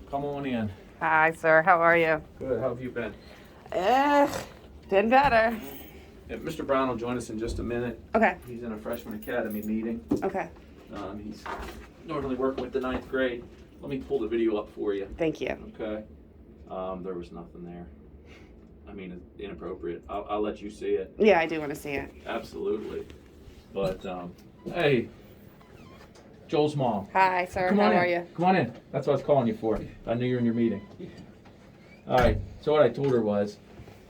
Come on in. Hi, sir. How are you? Good. How have you been? Been better. Yeah, Mr. Brown will join us in just a minute. Okay. He's in a freshman academy meeting. Okay. He's normally working with the 9th grade. Let me pull the video up for you. Thank you. Okay. There was nothing there. I mean, it's inappropriate. I'll let you see it. Yeah, I do want to see it. Absolutely. But, hey, Joel's mom. Hi, sir. Come How on in. are you? Come on in. That's what I was calling you for. I knew you were in your meeting. All right. So what I told her was,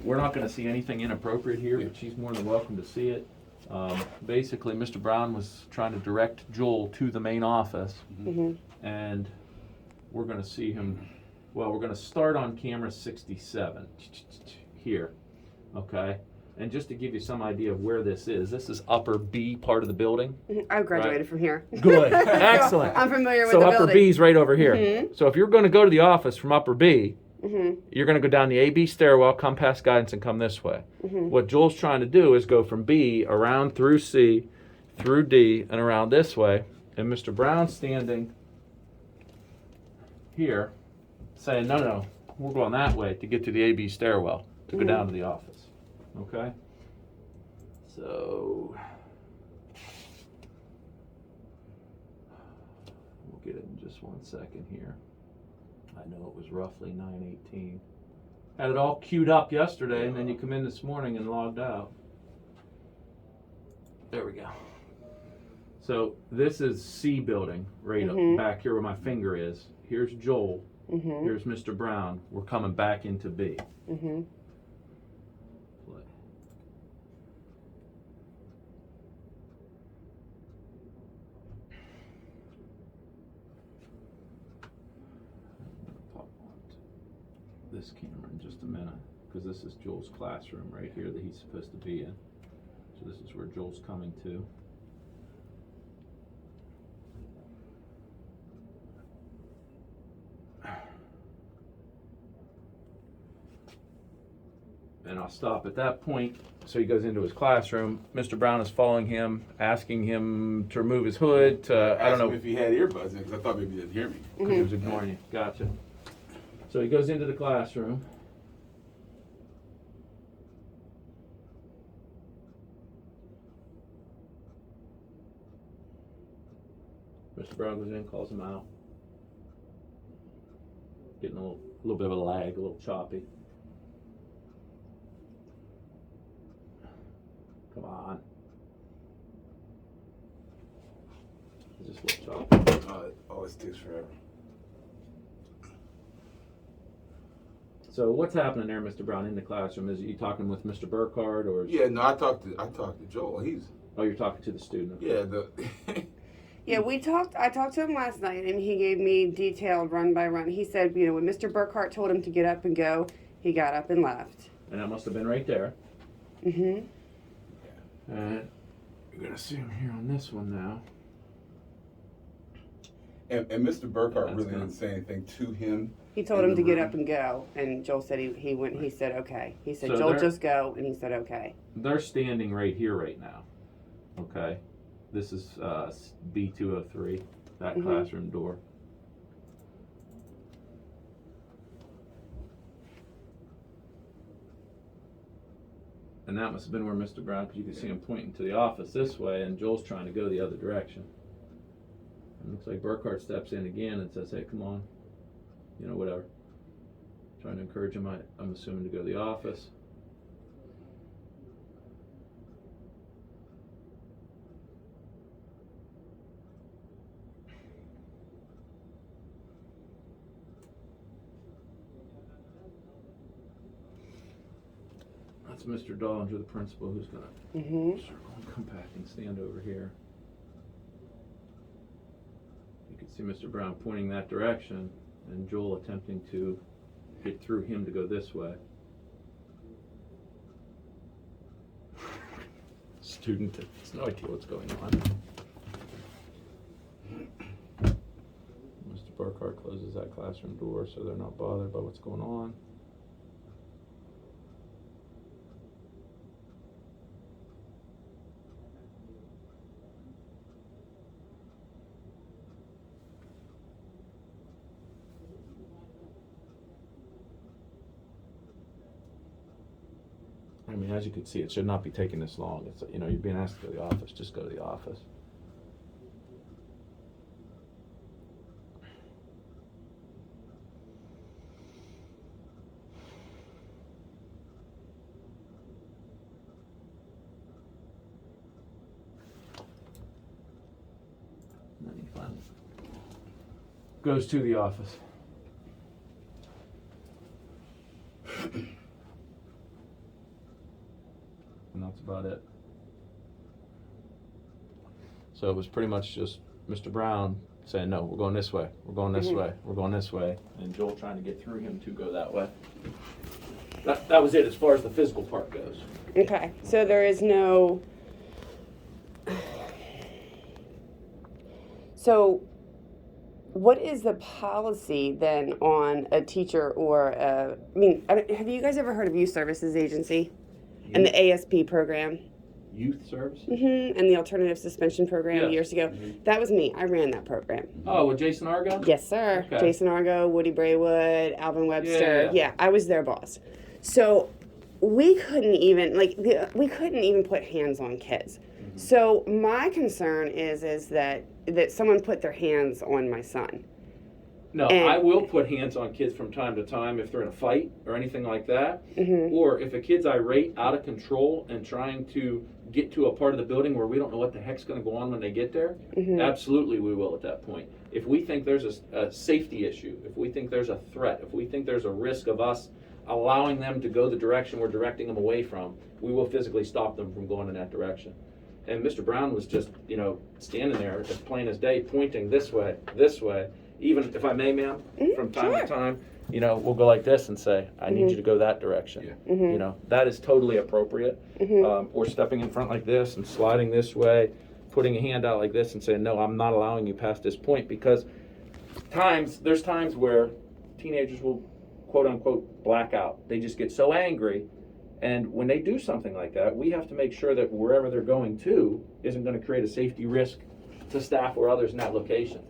we're not going to see anything inappropriate here, but she's more than welcome to see it. Basically, Mr. Brown was trying to direct Joel to the main office, and we're going to see him. Well, we're going to start on camera 67 here, okay? And just to give you some idea of where this is upper B part of the building. I graduated Right. from here. Good, excellent. I'm familiar with So the upper building. B is right over here. So if you're going to go to the office from upper B, you're going to go down the AB stairwell, come past guidance, and come this way. What Joel's trying to do is go from B around through C, through D, and around this way. And Mr. Brown's standing here saying, no, we're going that way to get to the AB stairwell to go down to the office. Okay? So we'll get it in just 1 second here. I know it was roughly 9:18. Had it all queued up yesterday, and then you come in this morning and logged out. There we go. So this is C building right up back here where my finger is. Here's Joel. Here's Mr. Brown. We're coming back into B. Play. Pop on this camera in just a minute, because this is Joel's classroom right here that he's supposed to be in. So this is where Joel's coming to. And I'll stop at that point. So he goes into his classroom. Mr. Brown is following him, asking him to remove his hood. I don't know if he had earbuds in, because I thought maybe he didn't hear me. Because he was ignoring you. Gotcha. So he goes into the classroom. Mr. Brown goes in, calls him out. Getting a little bit of a lag, a little choppy. Come on. It's just a little choppy. Always takes forever. So what's happening there, Mr. Brown, in the classroom? Is you talking with Mr. Burkhardt or? Yeah, no, I talked to Joel. Oh, you're talking to the student. Yeah, Yeah, I talked to him last night, and he gave me detailed run by run. He said, when Mr. Burkhardt told him to get up and go, he got up and left. And that must have been right there. And you're gonna see him here on this one now. and Mr. Burkhardt really didn't say anything to him. He told him to get up and go, and Joel said he went. He said okay. He said, So Joel, just go, and he said okay. They're standing right here right now. Okay, this is B203, that classroom door. And that must have been where Mr. Brown, because you can see him pointing to the office this way, and Joel's trying to go the other direction. It looks like Burkhardt steps in again and says, hey, come on. Whatever. Trying to encourage him, I'm assuming, to go to the office. That's Mr. Dollinger, the principal, who's going to circle and come back and stand over here. You can see Mr. Brown pointing that direction, and Joel attempting to get through him to go this way. Student has no idea what's going on. Mr. Burkhardt closes that classroom door so they're not bothered by what's going on. I mean, as you can see, it should not be taking this long. It's, you know, you're being asked to go to the office, just go to the office. And then he finally goes to the office. And that's about it. So it was pretty much just Mr. Brown saying, no, we're going this way, we're going this way, we're going this way, and Joel trying to get through him to go that way. That was it as far as the physical part goes. Okay, so there is no. So, what is the policy then on a teacher or a? I mean, have you guys ever heard of Youth Services Agency and the ASP program? Youth services? Mm-hmm. And the Alternative Suspension Program Yes. years ago. That was me. I ran that program. Oh, with Jason Argo? Yes, sir. Okay. Jason Argo, Woody Braywood, Alvin Webster. Yeah. I was their boss. So we couldn't even put hands on kids. Mm-hmm. So my concern is that someone put their hands on my son. No, And- I will put hands on kids from time to time if they're in a fight or anything like that. Mm-hmm. Or if a kid's irate, out of control, and trying to get to a part of the building where we don't know what the heck's going to go on when they get there, Mm-hmm. absolutely we will at that point. If we think there's a safety issue, if we think there's a threat, if we think there's a risk of us allowing them to go the direction we're directing them away from, we will physically stop them from going in that direction. And Mr. Brown was just, you know, standing there as plain as day, pointing this way, even if I may, ma'am, from time to time, you know, we'll go like this and say, I need you to go that direction. Yeah. You know, that is totally appropriate. Or stepping in front like this and sliding this way, putting a hand out like this and saying, no, I'm not allowing you past this point, because there's times where teenagers will quote unquote black out. They just get so angry. And when they do something like that, we have to make sure that wherever they're going to isn't going to create a safety risk to staff or others in that location.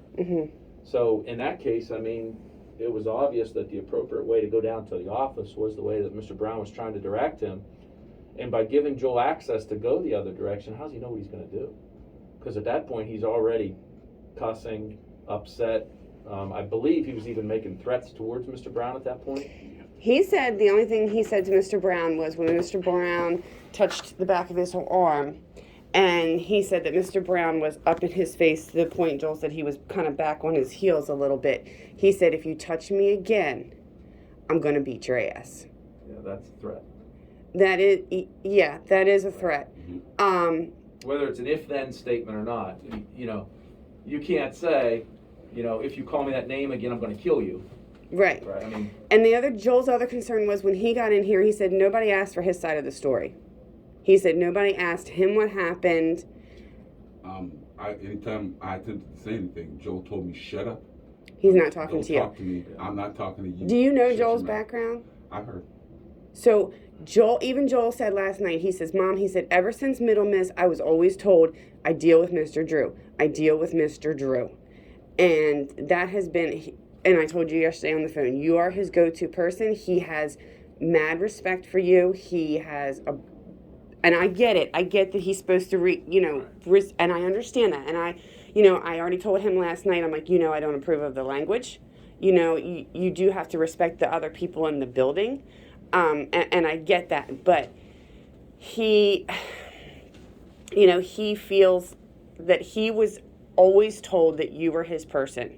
So in that case, I mean, it was obvious that the appropriate way to go down to the office was the way that Mr. Brown was trying to direct him. And by giving Joel access to go the other direction, how does he know what he's going to do? Because at that point, he's already cussing, upset. I believe he was even making threats towards Mr. Brown at that point. He said the only thing he said to Mr. Brown was when Mr. Brown touched the back of his arm, and he said that Mr. Brown was up in his face to the point Joel said he was kind of back on his heels a little bit. He said, if you touch me again, I'm going to beat your ass. Yeah, that's a threat. That is a threat. Whether it's an if-then statement or not, you know, you can't say, you know, if you call me that name again, I'm going to kill you. Right. Right. I mean, And Joel's other concern was when he got in here, he said nobody asked for his side of the story. He said nobody asked him what happened. Anytime I attempted to say anything, Joel told me, shut up. He's not talking to you. Don't talk to me. I'm not talking to you. Do you know Shut Joel's your mouth. background? I heard. So Joel said last night, he says, Mom, he said, ever since Middle Miss, I was always told I deal with Mr. Drew. I deal with Mr. Drew. And that has been, and I told you yesterday on the phone, you are his go-to person. He has mad respect for you. He has and I get it. I get that he's supposed to and I understand that. And I already told him last night, I'm like, I don't approve of the language. You do have to respect the other people in the building. And I get that. But he feels that he was always told that you were his person.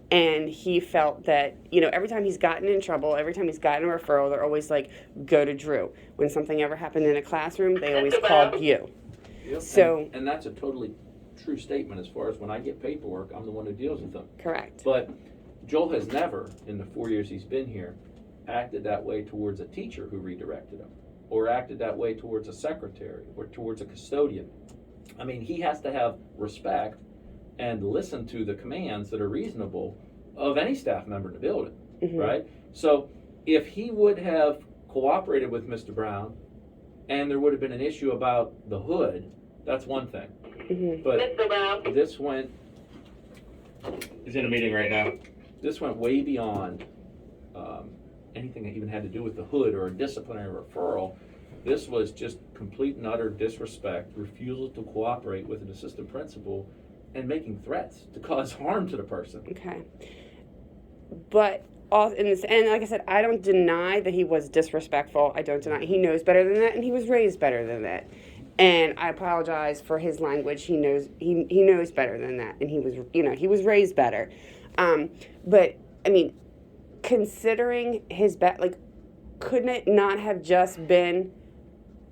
And he felt that, every time he's gotten in trouble, every time he's gotten a referral, they're always like, go to Drew. When something ever happened in a classroom, they always called you. yep. So- and that's a totally true statement as far as when I get paperwork, I'm the one who deals with them. Correct. But Joel has never, in the 4 years he's been here, acted that way towards a teacher who redirected him, or acted that way towards a secretary, or towards a custodian. I mean, he has to have respect and listen to the commands that are reasonable of any staff member in the building, right? So if he would have cooperated with Mr. Brown and there would have been an issue about the hood, that's one thing. But this went, he's in a meeting right now, this went way beyond anything that even had to do with the hood or a disciplinary referral. This was just complete and utter disrespect, refusal to cooperate with an assistant principal, and making threats to cause harm to the person. Okay. But all in this, and like I said, I don't deny that he was disrespectful. I don't deny he knows better than that, and he was raised better than that. And I apologize for his language. He knows he knows better than that, and he was raised better. But I mean, considering his couldn't it not have just been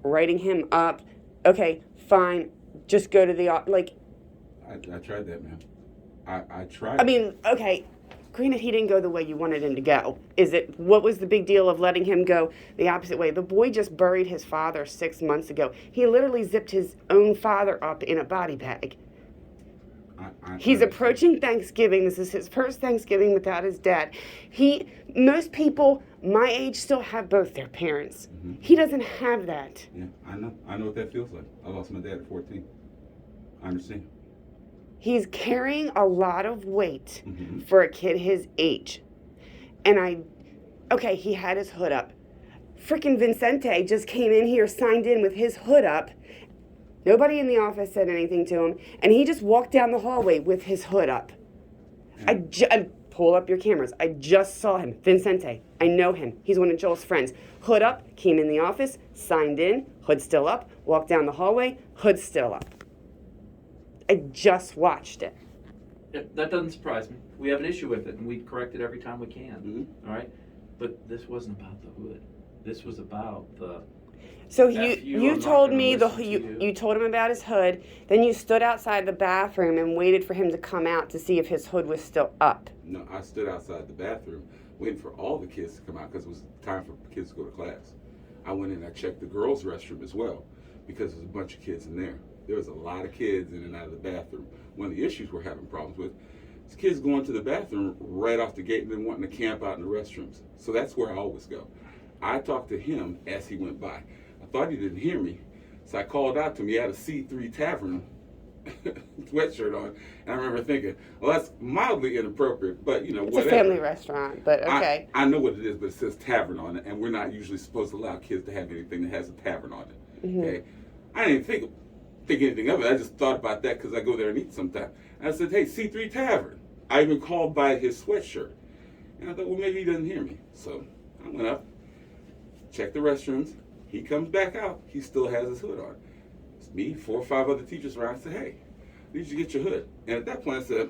writing him up? Okay, fine, just go to the I tried that, man. I tried. I mean, okay. Granted, he didn't go the way you wanted him to go. What was the big deal of letting him go the opposite way? The boy just buried his father 6 months ago. He literally zipped his own father up in a body bag. He's approaching Thanksgiving. This is his first Thanksgiving without his dad. Most people my age still have both their parents. Mm-hmm. He doesn't have that. Yeah, I know. I know what that feels like. I lost my dad at 14. I understand. He's carrying a lot of weight for a kid his age. And he had his hood up. Frickin' Vincente just came in here, signed in with his hood up. Nobody in the office said anything to him. And he just walked down the hallway with his hood up. I pull up your cameras. I just saw him. Vincente. I know him. He's one of Joel's friends. Hood up, came in the office, signed in, hood still up, walked down the hallway, hood still up. I just watched it. That doesn't surprise me. We have an issue with it, and we correct it every time we can. Mm-hmm. All right? But this wasn't about the hood. This was about the... So you told me you told him about his hood, then you stood outside the bathroom and waited for him to come out to see if his hood was still up. No, I stood outside the bathroom waiting for all the kids to come out because it was time for kids to go to class. I went in and I checked the girls' restroom as well because there's a bunch of kids in there. There was a lot of kids in and out of the bathroom. One of the issues we're having problems with is kids going to the bathroom right off the gate and then wanting to camp out in the restrooms. So that's where I always go. I talked to him as he went by. I thought he didn't hear me, so I called out to him. He had a C3 Tavern sweatshirt on, and I remember thinking, well, that's mildly inappropropriate, but It's whatever. a family restaurant, but okay. I know what it is, but it says Tavern on it, and we're not usually supposed to allow kids to have anything that has a tavern on it. Mm-hmm. Okay, I didn't think anything of it. I just thought about that because I go there and eat sometime. And I said, hey, C3 Tavern. I even called by his sweatshirt, and I thought, well, maybe he doesn't hear me. So I went up, checked the restrooms. He comes back out. He still has his hood on. It's me, 4 or 5 other teachers around. I said, hey, did you get your hood? And at that point, I said,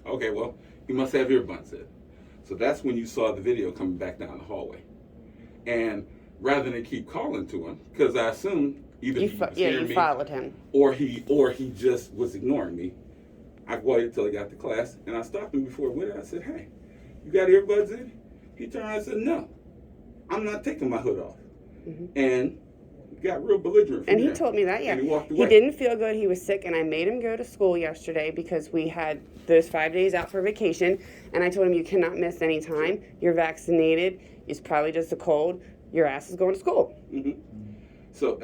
okay, well, you must have earbuds in. So that's when you saw the video coming back down the hallway. And rather than keep calling to him, because I assumed either you followed him, or he just was ignoring me, I waited till he got to class, and I stopped him before he went. I said, hey, you got earbuds in? He turned around and said, no, I'm not taking my hood off. Mm-hmm. And got real belligerent from and he there. told me that, yeah. And he walked away. He didn't feel good. He was sick, and I made him go to school yesterday because we had those 5 days out for vacation. And I told him, you cannot miss any time. You're vaccinated. It's probably just a cold. Your ass is going to school. Mm-hmm. So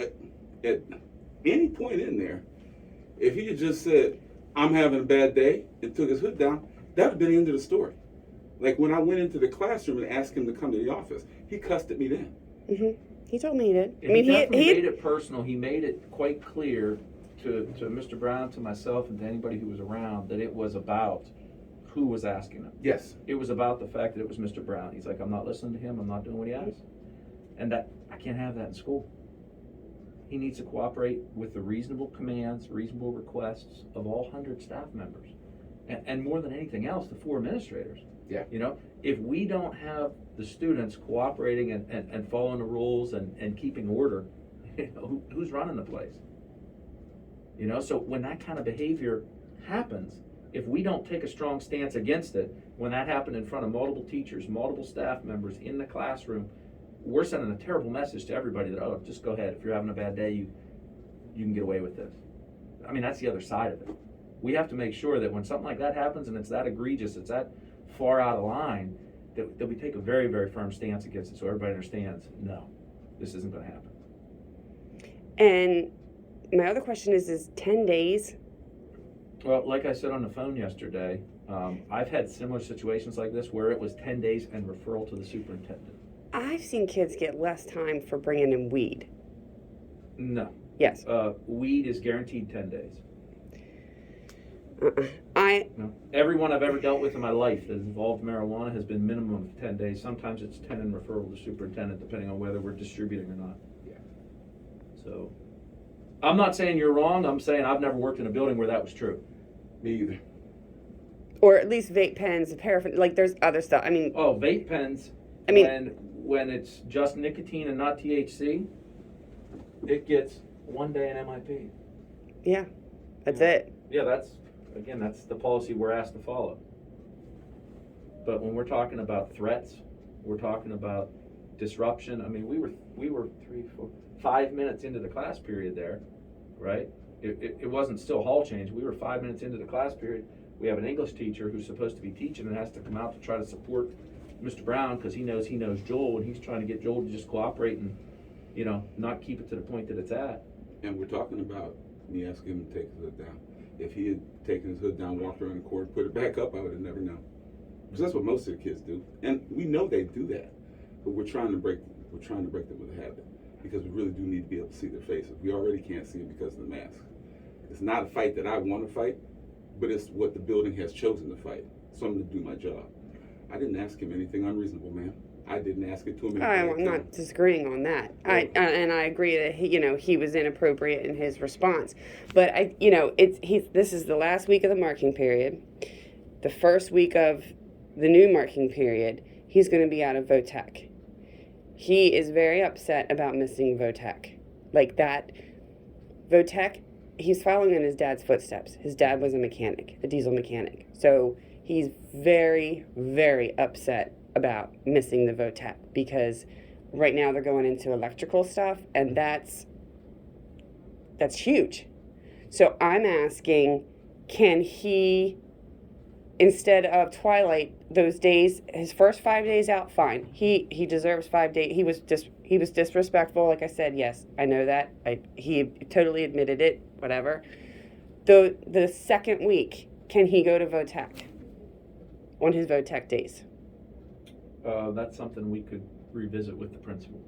at any point in there, if he had just said, I'm having a bad day, and took his hood down, that would have been the end of the story. Like when I went into the classroom and asked him to come to the office, he cussed at me then. Mm-hmm. He told me he did. I mean, he made it personal. He made it quite clear to Mr. Brown, to myself, and to anybody who was around that it was about who was asking him. Yes. It was about the fact that it was Mr. Brown. He's like, I'm not listening to him. I'm not doing what he asks. And that I can't have that in school. He needs to cooperate with the reasonable commands, reasonable requests of all 100 staff members. And more than anything else, the 4 administrators. Yeah. If we don't have the students cooperating and following the rules and keeping order, who's running the place? So when that kind of behavior happens, if we don't take a strong stance against it, when that happened in front of multiple teachers, multiple staff members in the classroom, we're sending a terrible message to everybody that, oh, just go ahead. If you're having a bad day, you can get away with this. I mean, that's the other side of it. We have to make sure that when something like that happens and it's that egregious, it's that far out of line, that we take a very, very firm stance against it so everybody understands, no, this isn't going to happen. And my other question is 10 days? Well, like I said on the phone yesterday, I've had similar situations like this where it was 10 days and referral to the superintendent. I've seen kids get less time for bringing in weed. No. Yes. Weed is guaranteed 10 days. I No. Everyone I've ever dealt with in my life that involved marijuana has been minimum of 10 days. Sometimes it's 10 and referral to superintendent, depending on whether we're distributing or not. Yeah. So, I'm not saying you're wrong. I'm saying I've never worked in a building where that was true. Me either. or at least vape pens, paraffin. Like there's other stuff. I mean, Oh, vape pens. I mean, when it's just nicotine and not THC, it gets 1 day in MIP. yeah, that's it. Yeah, that's the policy we're asked to follow. But when we're talking about threats, we're talking about disruption. I mean, we were 5 minutes into the class period there, right? It wasn't still hall change. We were 5 minutes into the class period. We have an English teacher who's supposed to be teaching and has to come out to try to support Mr. Brown because he knows Joel, and he's trying to get Joel to just cooperate and, not keep it to the point that it's at. And we're talking about me asking him to take his hood down. If he had taken his hood down, walked around the court, put it back up, I would have never known. Because that's what most of the kids do, and we know they do that. But we're trying to break them with a habit because we really do need to be able to see their faces. We already can't see them because of the mask. It's not a fight that I want to fight, but it's what the building has chosen to fight. So I'm going to do my job. I didn't ask him anything unreasonable, ma'am. I didn't ask it to him. I'm not disagreeing on that. I agree that he was inappropriate in his response. But this is the last week of the marking period. The first week of the new marking period, he's going to be out of VOTEC. He is very upset about missing VOTEC. Like that, VOTEC, he's following in his dad's footsteps. His dad was a diesel mechanic. So he's very, very upset about missing the VOTEC because right now they're going into electrical stuff, and that's huge. So I'm asking, can he, instead of twilight, those days, his first 5 days out, fine. He deserves 5 days. He was disrespectful. Like I said, yes, I know that. He totally admitted it. Whatever. The second week, can he go to VOTEC on his VOTEC days? That's something we could revisit with the principal.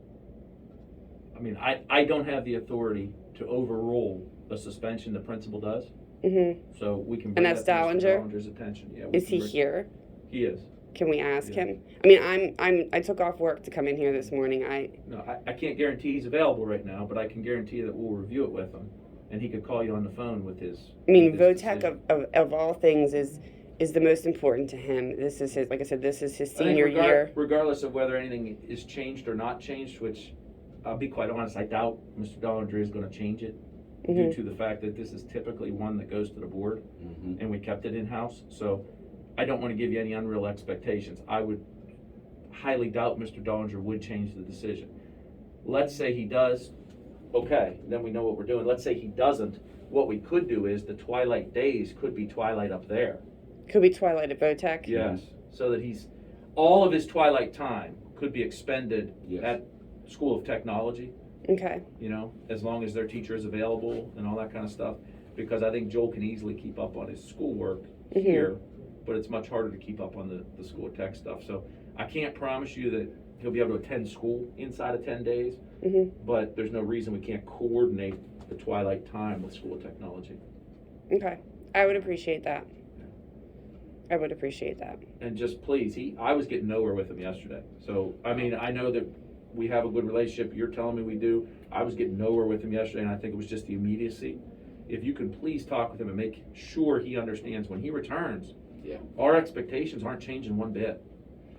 I mean, I don't have the authority to overrule a suspension. The principal does. Mm-hmm. So we can And bring that's that to Mr. Dollinger? Dollinger's attention. Yeah. Is he here? He is. Can we ask Yeah. him? I mean, I took off work to come in here this morning. No, I can't guarantee he's available right now, but I can guarantee that we'll review it with him, and he could call you on the phone with his. VOTEC of all things is the most important to him. This is his, like I said, this is his senior year. Regardless of whether anything is changed or not changed, which I'll be quite honest, I doubt Mr. Dollinger is going to change it due to the fact that this is typically one that goes to the board, and we kept it in-house. So I don't want to give you any unreal expectations. I would highly doubt Mr. Dollinger would change the decision. Let's say he does, okay, then we know what we're doing. Let's say he doesn't. What we could do is the twilight days could be twilight up there. Could be twilight at VOTEC? Yes, so that all of his twilight time could be expended at School of Technology, Okay. as long as their teacher is available and all that kind of stuff. Because I think Joel can easily keep up on his schoolwork here, but it's much harder to keep up on the School of Tech stuff. So I can't promise you that he'll be able to attend school inside of 10 days, but there's no reason we can't coordinate the twilight time with School of Technology. Okay. I would appreciate that. I would appreciate that. And just please, I was getting nowhere with him yesterday. So, I mean, I know that we have a good relationship. You're telling me we do. I was getting nowhere with him yesterday, and I think it was just the immediacy. If you can please talk with him and make sure he understands when he returns, our expectations aren't changing one bit,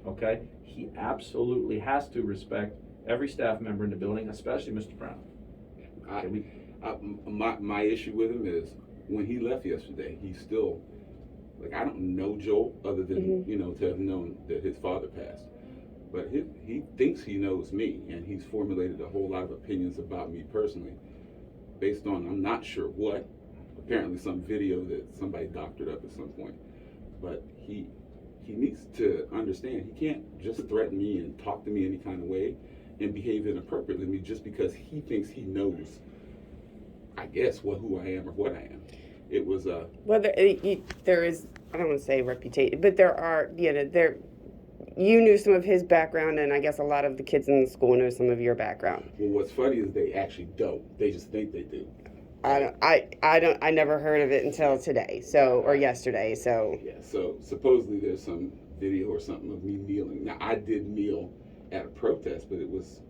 okay? He absolutely has to respect every staff member in the building, especially Mr. Brown. My issue with him is when he left yesterday, he's still, I don't know Joel other than, to have known that his father passed. But he thinks he knows me, and he's formulated a whole lot of opinions about me personally based on, I'm not sure what, apparently some video that somebody doctored up at some point. But he needs to understand he can't just threaten me and talk to me any kind of way and behave inappropriately to me just because he thinks he knows, I guess, who I am or what I am. It was well, there is, I don't want to say reputation, but there are, you knew some of his background, and I guess a lot of the kids in the school know some of your background. Well, what's funny is they actually don't. They just think they do. I never heard of it until today, or yesterday, so. Yeah, so supposedly there's some video or something of me kneeling. Now, I did kneel at a protest, but it was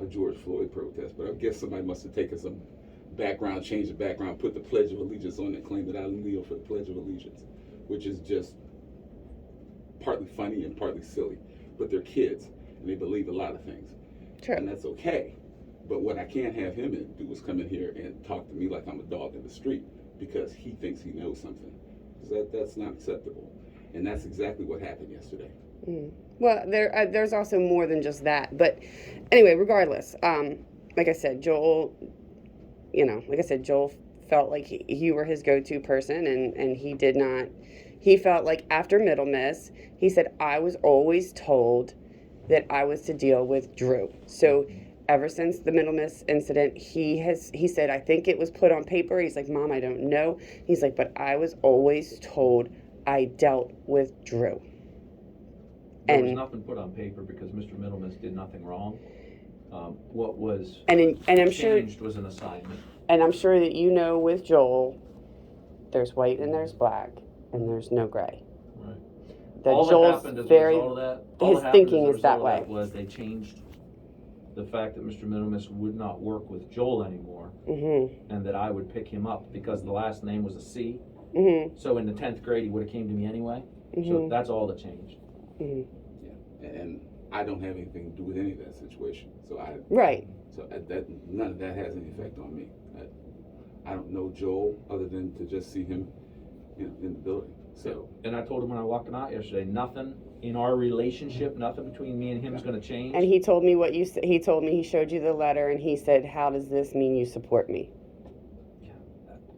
a George Floyd protest. But I guess somebody must have taken some background, changed the background, put the Pledge of Allegiance on it, claimed that I kneel for the Pledge of Allegiance, which is just partly funny and partly silly. But they're kids, and they believe a lot of things. True. And that's okay. But what I can't have him do is come in here and talk to me like I'm a dog in the street because he thinks he knows something. Because that's not acceptable. And that's exactly what happened yesterday. Mm. Well, there's also more than just that. But anyway, regardless, like I said, Joel felt like you were his go-to person, and he did not. He felt like after Middle Miss, he said, I was always told that I was to deal with Drew. So ever since the Middle Miss incident, he said, I think it was put on paper. He's like, Mom, I don't know. He's like, but I was always told I dealt with Drew. There was nothing put on paper because Mr. Middlemiss did nothing wrong. What was changed was an assignment. And I'm sure that you know with Joel, there's white and there's black and there's no gray. Right. That All Joel's that happened as very, a result of that, all his that happened thinking as a is that result way. of was they changed the fact that Mr. Middlemiss would not work with Joel anymore, and that I would pick him up because the last name was a C. So in the 10th grade, he would have came to me anyway. So that's all that changed. Yeah, and I don't have anything to do with any of that situation. So none of that has any effect on me. I don't know Joel other than to just see him, in the building. So. And I told him when I walked him out yesterday, nothing in our relationship, nothing between me and him is going to change. And he told me what you said. He told me, he showed you the letter, and he said, how does this mean you support me? Yeah.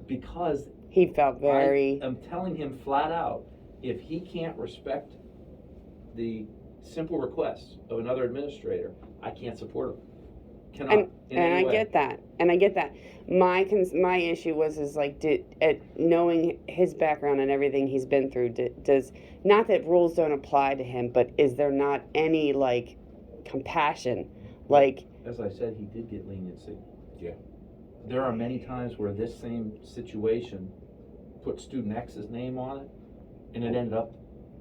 Because he felt very. I'm telling him flat out, if he can't respect the simple requests of another administrator, I can't support him. Cannot. And I get that. And I get that. My issue was knowing his background and everything he's been through, does, not that rules don't apply to him, but is there not any compassion? As I said, he did get leniency. Yeah. There are many times where this same situation put student X's name on it, and it ended up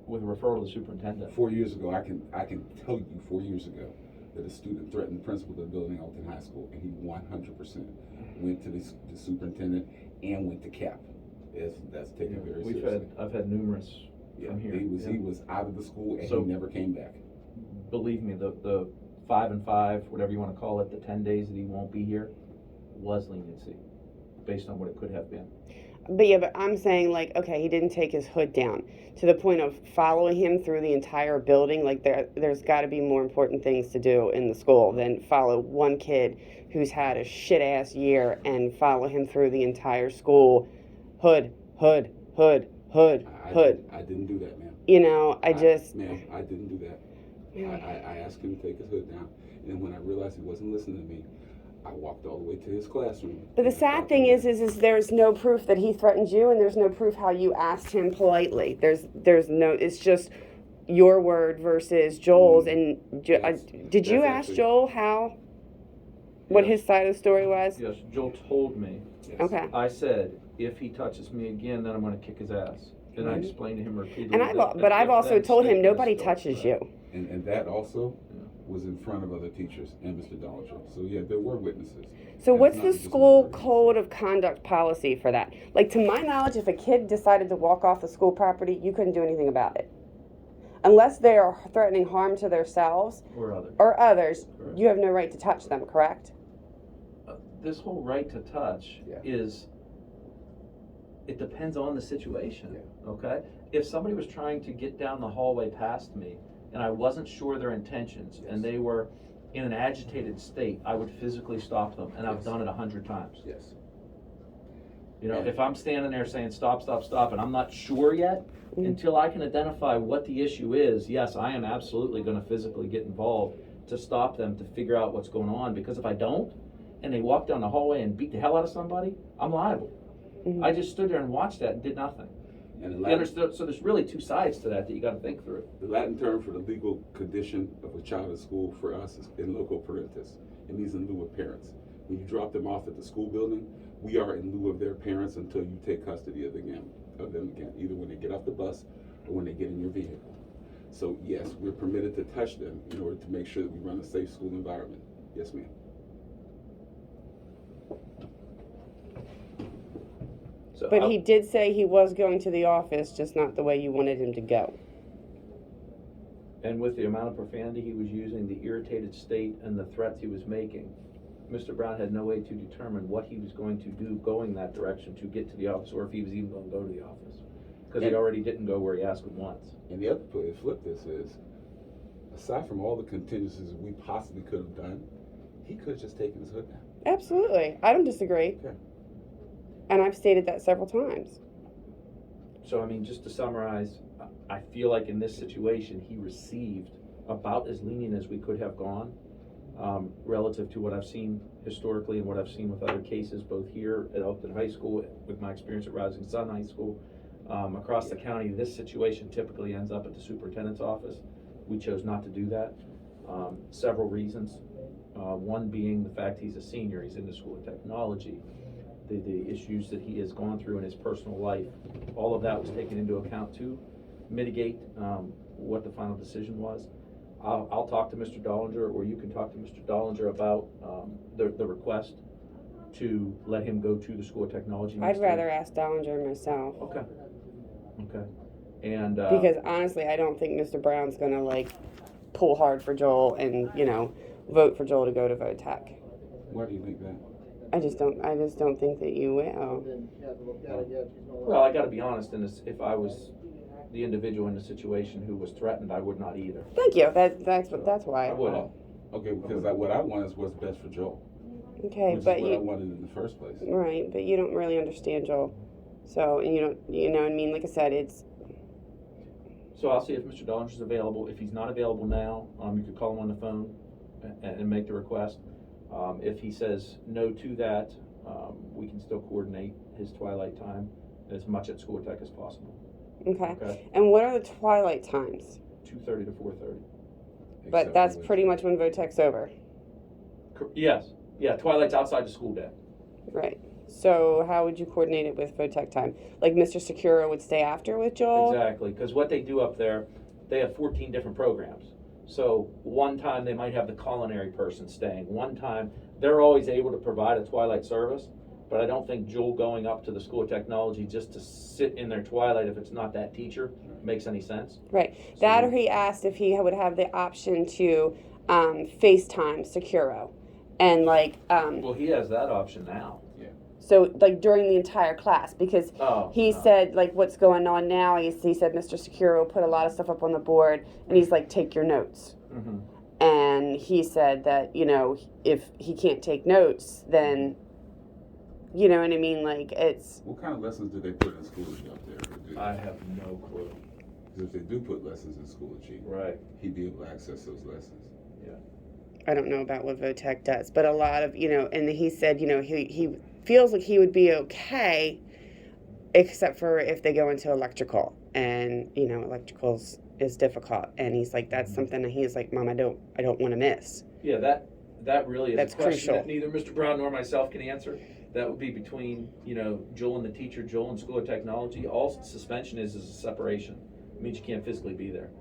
with a referral to the superintendent. 4 years ago, I can tell you 4 years ago that a student threatened the principal of the building, Alton High School, and he 100% went to the superintendent and went to CAP. That's taken very seriously. I've had numerous from here. He was out of the school and he never came back. Believe me, the 5 and 5, whatever you want to call it, the 10 days that he won't be here, was leniency, based on what it could have been. But I'm saying, okay, he didn't take his hood down to the point of following him through the entire building. There's got to be more important things to do in the school than follow one kid who's had a shit-ass year and follow him through the entire school. Hood. I didn't do that, ma'am. I didn't do that. I asked him to take his hood down, and when I realized he wasn't listening to me, I walked all the way to his classroom. But the sad thing is there's no proof that he threatened you, and there's no proof how you asked him politely. There's no. It's just your word versus Joel's. And did you ask Joel what his side of the story was? Yes, Joel told me. Yes. Okay. I said, if he touches me again, then I'm going to kick his ass. And I explained to him repeatedly. And I've also told him nobody touches you. And that also was in front of other teachers and Mr. Dollinger. So yeah, there were witnesses. So what's the school code of conduct policy for that? To my knowledge, if a kid decided to walk off the school property, you couldn't do anything about it. Unless they are threatening harm to themselves or others, correct. You have no right to touch them, correct? This whole right to touch is, it depends on the situation, okay? If somebody was trying to get down the hallway past me, and I wasn't sure their intentions, and they were in an agitated state, I would physically stop them, and I've done it 100 times. Yes. If I'm standing there saying stop, stop, stop, and I'm not sure yet, until I can identify what the issue is, yes, I am absolutely going to physically get involved to stop them, to figure out what's going on, because if I don't, and they walk down the hallway and beat the hell out of somebody, I'm liable. I just stood there and watched that and did nothing. And the You Latin, understood? So there's really two sides to that you got to think through. the Latin term for the legal condition of a child in school for us is in loco parentis. It means in lieu of parents. When you drop them off at the school building, we are in lieu of their parents until you take custody of them again, either when they get off the bus or when they get in your vehicle. So yes, we're permitted to touch them in order to make sure that we run a safe school environment. Yes, ma'am. So But he did say he was going to the office, just not the way you wanted him to go. and with the amount of profanity he was using, the irritated state, and the threats he was making, Mr. Brown had no way to determine what he was going to do going that direction to get to the office, or if he was even going to go to the office. Because he already didn't go where he asked him once. And the other flip this is, aside from all the contingencies we possibly could have done, he could have just taken his hood down. Absolutely. I don't disagree. Okay. And I've stated that several times. So, I mean, just to summarize, I feel like in this situation, he received about as lenient as we could have gone, relative to what I've seen historically and what I've seen with other cases, both here at Oakton High School, with my experience at Rising Sun High School, across the county. This situation typically ends up at the superintendent's office. We chose not to do that. Several reasons. One being the fact he's a senior, he's in the School of Technology. The issues that he has gone through in his personal life, all of that was taken into account to mitigate what the final decision was. I'll talk to Mr. Dollinger, or you can talk to Mr. Dollinger about the request to let him go to the School of Technology. I'd rather ask Dollinger myself. Okay. Okay. And Because honestly, I don't think Mr. Brown's gonna like pull hard for Joel and, vote for Joel to go to VOTEC. Why do you think that? I just don't think that you will. well, I got to be honest. If I was the individual in the situation who was threatened, I would not either. Thank you. That's why. I wouldn't. Okay, because what I want is what's best for Joel. Okay, Which but is what I wanted in the first place. right, but you don't really understand Joel. So, and you know what I mean? Like I said, it's So I'll see if Mr. Dollinger is available. If he's not available now, you could call him on the phone and make the request. If he says no to that, we can still coordinate his twilight time as much at School Tech as possible. okay. And what are the twilight times? 2:30 to 4:30. But Except that's for pretty much Wednesday. when VOTEC's over. Yes. Yeah, twilight's outside the school day. Right. So how would you coordinate it with VOTEC time? Like Mr. Secura would stay after with Joel? Exactly, because what they do up there, they have 14 different programs. So one time they might have the culinary person staying. One time they're always able to provide a twilight service, but I don't think Joel going up to the School of Technology just to sit in their twilight if it's not that teacher makes any sense. Right. That or he asked if he would have the option to FaceTime Securo. And Well, he has that option now. so like during the entire class, because he no. said like what's going on now, he said Mr. Securo put a lot of stuff up on the board and he's like, take your notes. Mm-hmm. And he said that, if he can't take notes, then, you know what I mean? Like, it's... What kind of lessons do they put in Schoology up there? I have no clue. Because if they do put lessons in Schoology, Right. he'd be able to access those lessons. I don't know about what VOTEC does, but a lot of, and he said, he feels like he would be okay, except for if they go into electrical. And, electricals is difficult. And he's like, that's something that he's like, Mom, I don't want to miss. Yeah, that really is That's a question crucial. that neither Mr. Brown nor myself can answer. That would be between, Joel and the teacher, Joel and School of Technology. All suspension is a separation. It means you can't physically be there.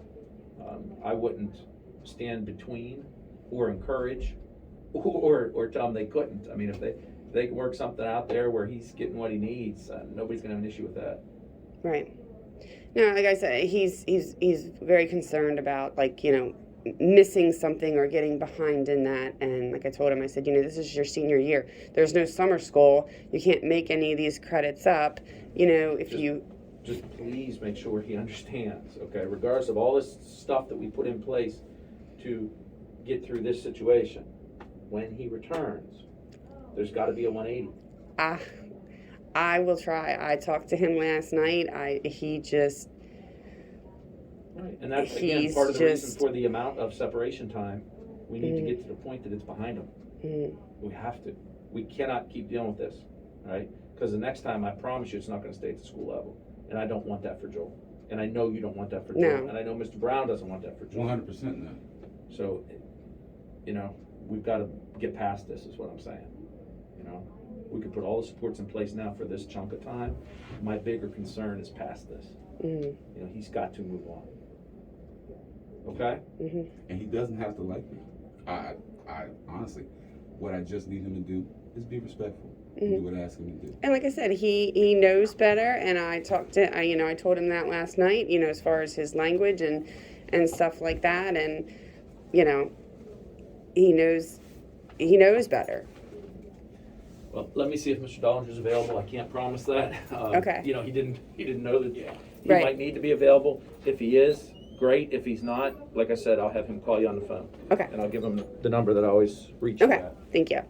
I wouldn't stand between or encourage or tell them they couldn't. I mean, if they can work something out there where he's getting what he needs, nobody's going to have an issue with that. Right. No, like I said, he's very concerned about, missing something or getting behind in that. And like I told him, I said, this is your senior year. There's no summer school. You can't make any of these credits up. Just please make sure he understands, okay, regardless of all this stuff that we put in place to get through this situation, when he returns, there's got to be a 180. I will try. I talked to him last night. He just... Right, and that's, again, part of the reason for the amount of separation time. We need to get to the point that it's behind him. We have to. We cannot keep dealing with this, right? Because the next time, I promise you, it's not going to stay at the school level. And I don't want that for Joel. And I know you don't want that for Joel. No. And I know Mr. Brown doesn't want that for Joel. 100% no. So, you know, we've got to get past this, is what I'm saying. You know, we could put all the supports in place now for this chunk of time. My bigger concern is past this. Mm-hmm. You know, he's got to move on. Okay? Mm-hmm. And he doesn't have to like me. I honestly, what I just need him to do is be respectful. And do what I ask him to do. And like I said, he knows better, and I told him that last night, you know, as far as his language and stuff like that, and you know, he knows better. Well, let me see if Mr. Dollinger's available. I can't promise that. Okay. You know, he didn't know that he Right. might need to be available. If he is, great. If he's not, like I said, I'll have him call you on the phone. Okay. And I'll give him the number that I always reach you Okay. at. Thank you.